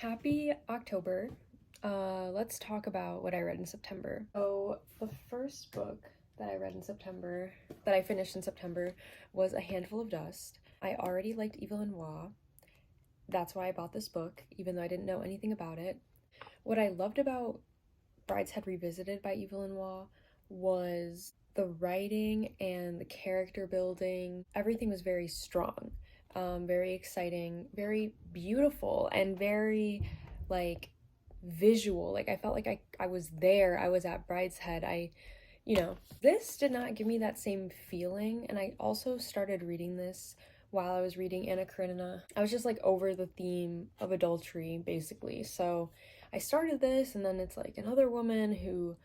Happy October. Let's talk about what I read in September. So the first book that I read in September, that I finished in September, was A Handful of Dust. I already liked Evelyn Waugh. That's why I bought this book, even though I didn't know anything about it. What I loved about Brideshead Revisited by Evelyn Waugh was the writing and the character building. Everything was very strong, very exciting, very beautiful, and very like visual. Like I felt like I was there. I was at Brideshead. This did not give me that same feeling. And I also started reading this while I was reading Anna Karenina. I was just like over the theme of adultery, basically. So I started this, and then it's like another woman who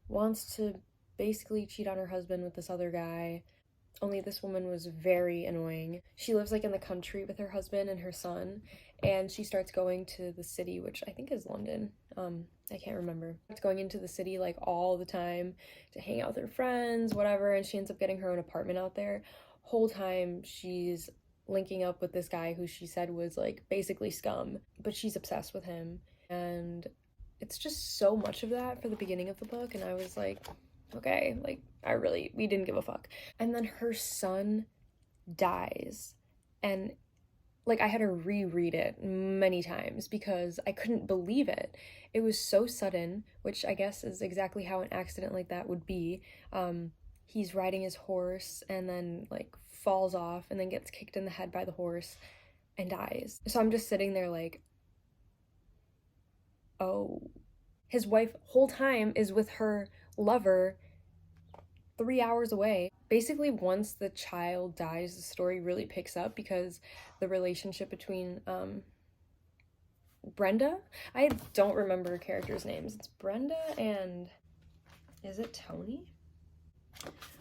wants to basically cheat on her husband with this other guy. Only this woman was very annoying. She lives like in the country with her husband and her son, and she starts going to the city, which I think is London. I can't remember. It's going into the city like all the time to hang out with her friends, whatever, and she ends up getting her own apartment out there. Whole time she's linking up with this guy who she said was like basically scum, but she's obsessed with him. And it's just so much of that for the beginning of the book, and I was like, okay, like we didn't give a fuck. And then her son dies, and like I had to reread it many times because I couldn't believe it. It was so sudden, which I guess is exactly how an accident like that would be. He's riding his horse and then like falls off and then gets kicked in the head by the horse and dies. So I'm just sitting there like, oh. His wife whole time is with her lover 3 hours away. Basically, once the child dies, the story really picks up because the relationship between Brenda, I don't remember her characters' names. It's Brenda and is it Tony?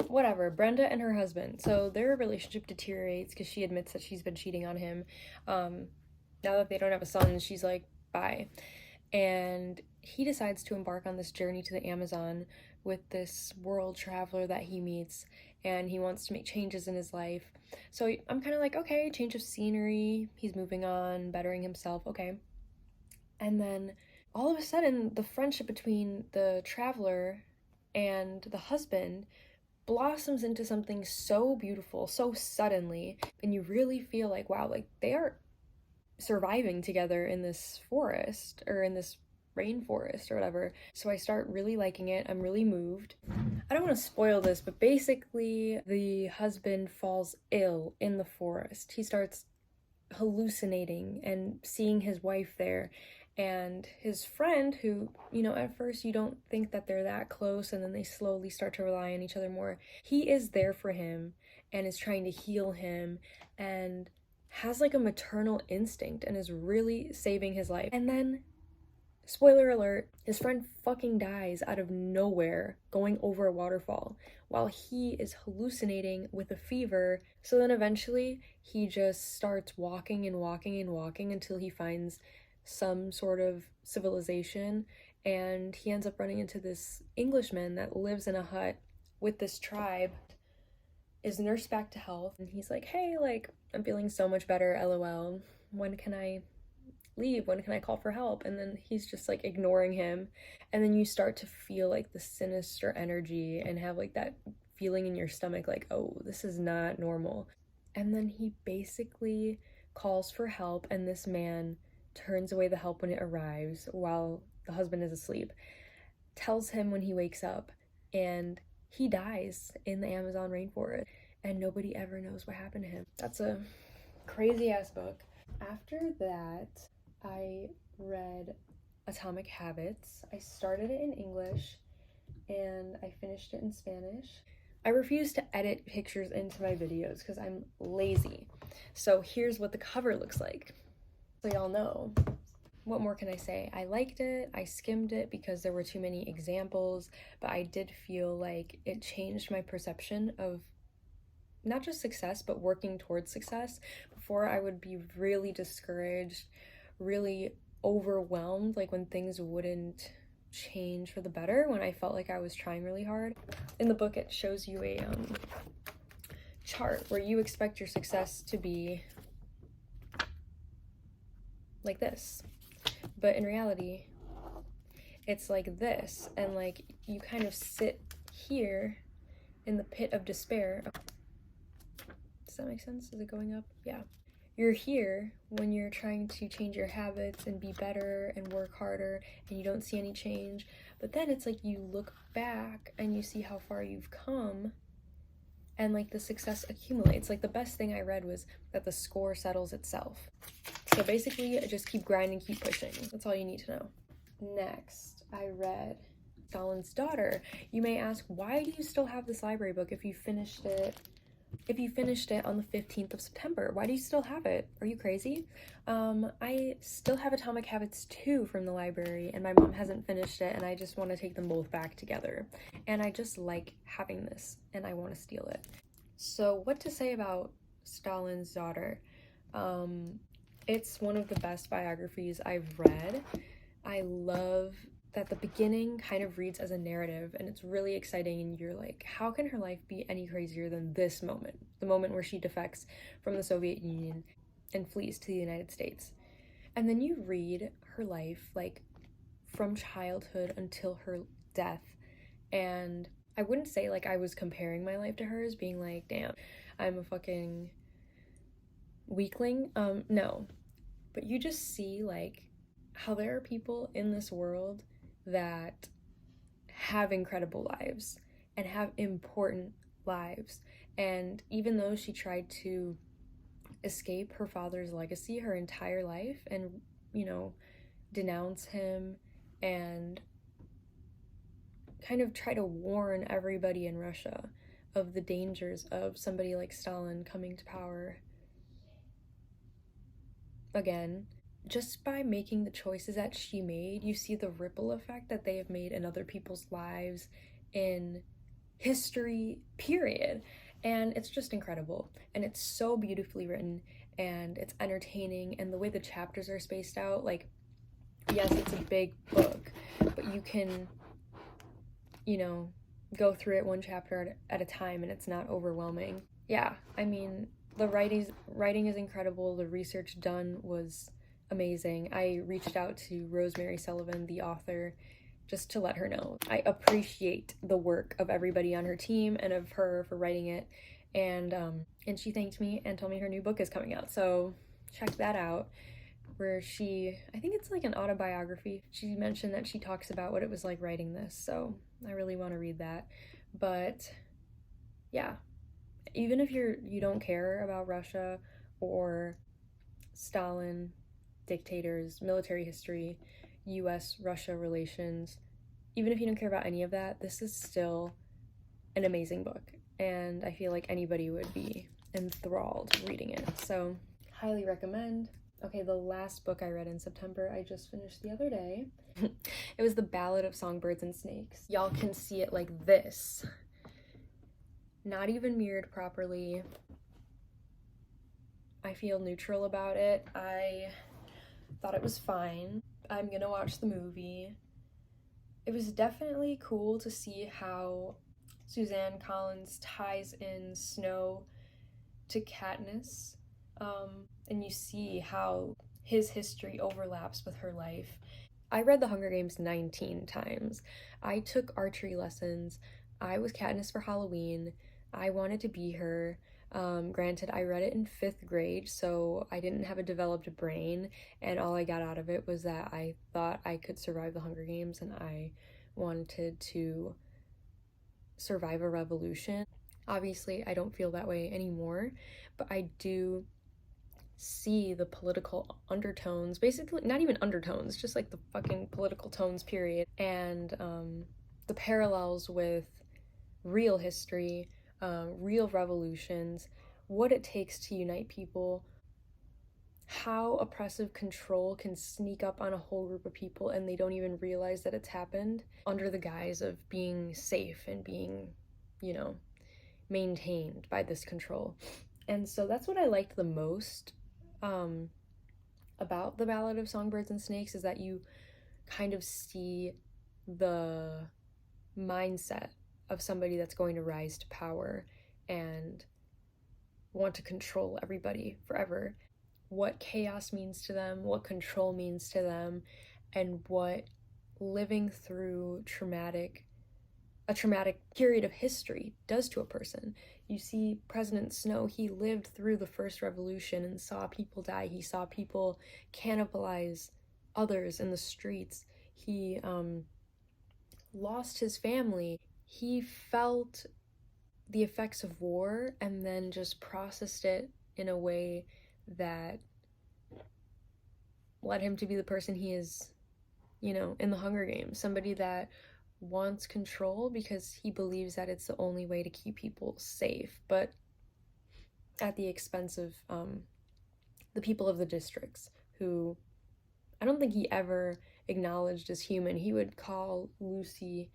Whatever, Brenda and her husband. So their relationship deteriorates because she admits that she's been cheating on him. Now that they don't have a son, she's like, bye. And he decides to embark on this journey to the Amazon with this world traveler that he meets, and he wants to make changes in his life. So I'm kind of like, okay, change of scenery, he's moving on, bettering himself, okay. And then all of a sudden, the friendship between the traveler and the husband blossoms into something so beautiful, so suddenly, and you really feel like, wow, like they are surviving together in this forest or in this rainforest or whatever. So I start really liking it. I'm really moved. I don't want to spoil this, but basically the husband falls ill in the forest. He starts hallucinating and seeing his wife there, and his friend, who, at first you don't think that they're that close, and then they slowly start to rely on each other more. He is there for him and is trying to heal him and has like a maternal instinct and is really saving his life. And then, spoiler alert, his friend fucking dies out of nowhere going over a waterfall while he is hallucinating with a fever. So then eventually he just starts walking and walking and walking until he finds some sort of civilization, and he ends up running into this Englishman that lives in a hut with this tribe, is nursed back to health, and he's like, hey, like, I'm feeling so much better, LOL. When can I leave? When can I call for help? And then he's just like ignoring him. And then you start to feel like the sinister energy and have like that feeling in your stomach like, oh, this is not normal. And then he basically calls for help, and this man turns away the help when it arrives while the husband is asleep, tells him when he wakes up, and he dies in the Amazon rainforest, and nobody ever knows what happened to him. That's a crazy ass book. After that, I read Atomic Habits. I started it in English and I finished it in Spanish. I refuse to edit pictures into my videos because I'm lazy. So here's what the cover looks like, so y'all know. What more can I say? I liked it. I skimmed it because there were too many examples, but I did feel like it changed my perception of not just success, but working towards success. Before, I would be really discouraged, really overwhelmed, like when things wouldn't change for the better, when I felt like I was trying really hard. In the book, it shows you a chart where you expect your success to be like this. But in reality, it's like this, and like you kind of sit here in the pit of despair. Does that make sense? Is it going up? Yeah. You're here when you're trying to change your habits and be better and work harder, and you don't see any change. But then it's like you look back and you see how far you've come, and like the success accumulates. Like the best thing I read was that the score settles itself. So basically, just keep grinding, keep pushing. That's all you need to know. Next, I read Stalin's Daughter. You may ask, why do you still have this library book if you finished it on the 15th of September? Why do you still have it? Are you crazy? I still have Atomic Habits 2 from the library, and my mom hasn't finished it, and I just want to take them both back together. And I just like having this, and I want to steal it. So what to say about Stalin's Daughter? It's one of the best biographies I've read. I love that the beginning kind of reads as a narrative, and it's really exciting, and you're like, how can her life be any crazier than this moment? The moment where she defects from the Soviet Union and flees to the United States. And then you read her life, like, from childhood until her death, and I wouldn't say, like, I was comparing my life to hers, being like, damn, I'm a fucking weakling. No. But you just see, like, how there are people in this world that have incredible lives and have important lives. And even though she tried to escape her father's legacy her entire life and, denounce him and kind of try to warn everybody in Russia of the dangers of somebody like Stalin coming to power again, just by making the choices that she made, you see the ripple effect that they have made in other people's lives, in history, period. And it's just incredible. And it's so beautifully written, and it's entertaining, and the way the chapters are spaced out, like, yes, it's a big book, but you can, go through it one chapter at a time, and it's not overwhelming. Yeah, I mean, the writing is incredible. The research done was amazing. I reached out to Rosemary Sullivan, the author, just to let her know. I appreciate the work of everybody on her team and of her for writing it. And she thanked me and told me her new book is coming out. So check that out, where I think it's like an autobiography. She mentioned that she talks about what it was like writing this. So I really want to read that. But yeah, even if you don't care about Russia or Stalin, dictators, military history, US-Russia relations, even if you don't care about any of that, this is still an amazing book, and I feel like anybody would be enthralled reading it. So highly recommend. Okay, the last book I read in September, I just finished the other day. It was the Ballad of Songbirds and Snakes. Y'all can see it like this. Not even mirrored properly. I feel neutral about it. I thought it was fine. I'm gonna watch the movie. It was definitely cool to see how Suzanne Collins ties in Snow to Katniss, and you see how his history overlaps with her life. I read The Hunger Games 19 times. I took archery lessons. I was Katniss for Halloween. I wanted to be her. Granted, I read it in 5th grade, so I didn't have a developed brain, and all I got out of it was that I thought I could survive the Hunger Games, and I wanted to survive a revolution. Obviously, I don't feel that way anymore, but I do see the political undertones, basically, not even undertones, just like the fucking political tones, period, and the parallels with real history, real revolutions, what it takes to unite people, how oppressive control can sneak up on a whole group of people and they don't even realize that it's happened under the guise of being safe and being, maintained by this control. And so that's what I liked the most about the Ballad of Songbirds and Snakes, is that you kind of see the mindset of somebody that's going to rise to power and want to control everybody forever. what chaos means to them, what control means to them, and what living through a traumatic period of history does to a person. You see President Snow, he lived through the first revolution and saw people die. He saw people cannibalize others in the streets. He lost his family. He felt the effects of war and then just processed it in a way that led him to be the person he is, you know, in the Hunger Games. Somebody that wants control because he believes that it's the only way to keep people safe, but at the expense of the people of the districts, who I don't think he ever acknowledged as human. He would call Lucy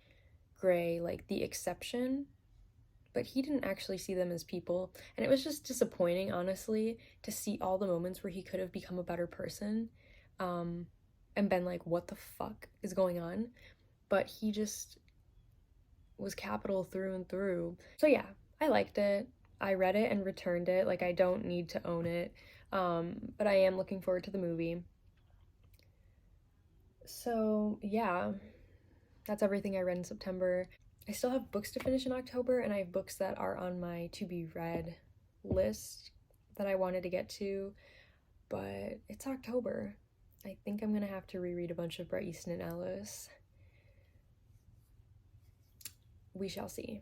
Gray like the exception, but he didn't actually see them as people. And it was just disappointing, honestly, to see all the moments where he could have become a better person, and been like, what the fuck is going on? But he just was capital through and through. So yeah, I liked it. I read it and returned it. Like, I don't need to own it. But I am looking forward to the movie. So yeah, that's everything I read in September. I still have books to finish in October, and I have books that are on my to be read list that I wanted to get to, but it's October. I think I'm gonna have to reread a bunch of Bret Easton Ellis. We shall see.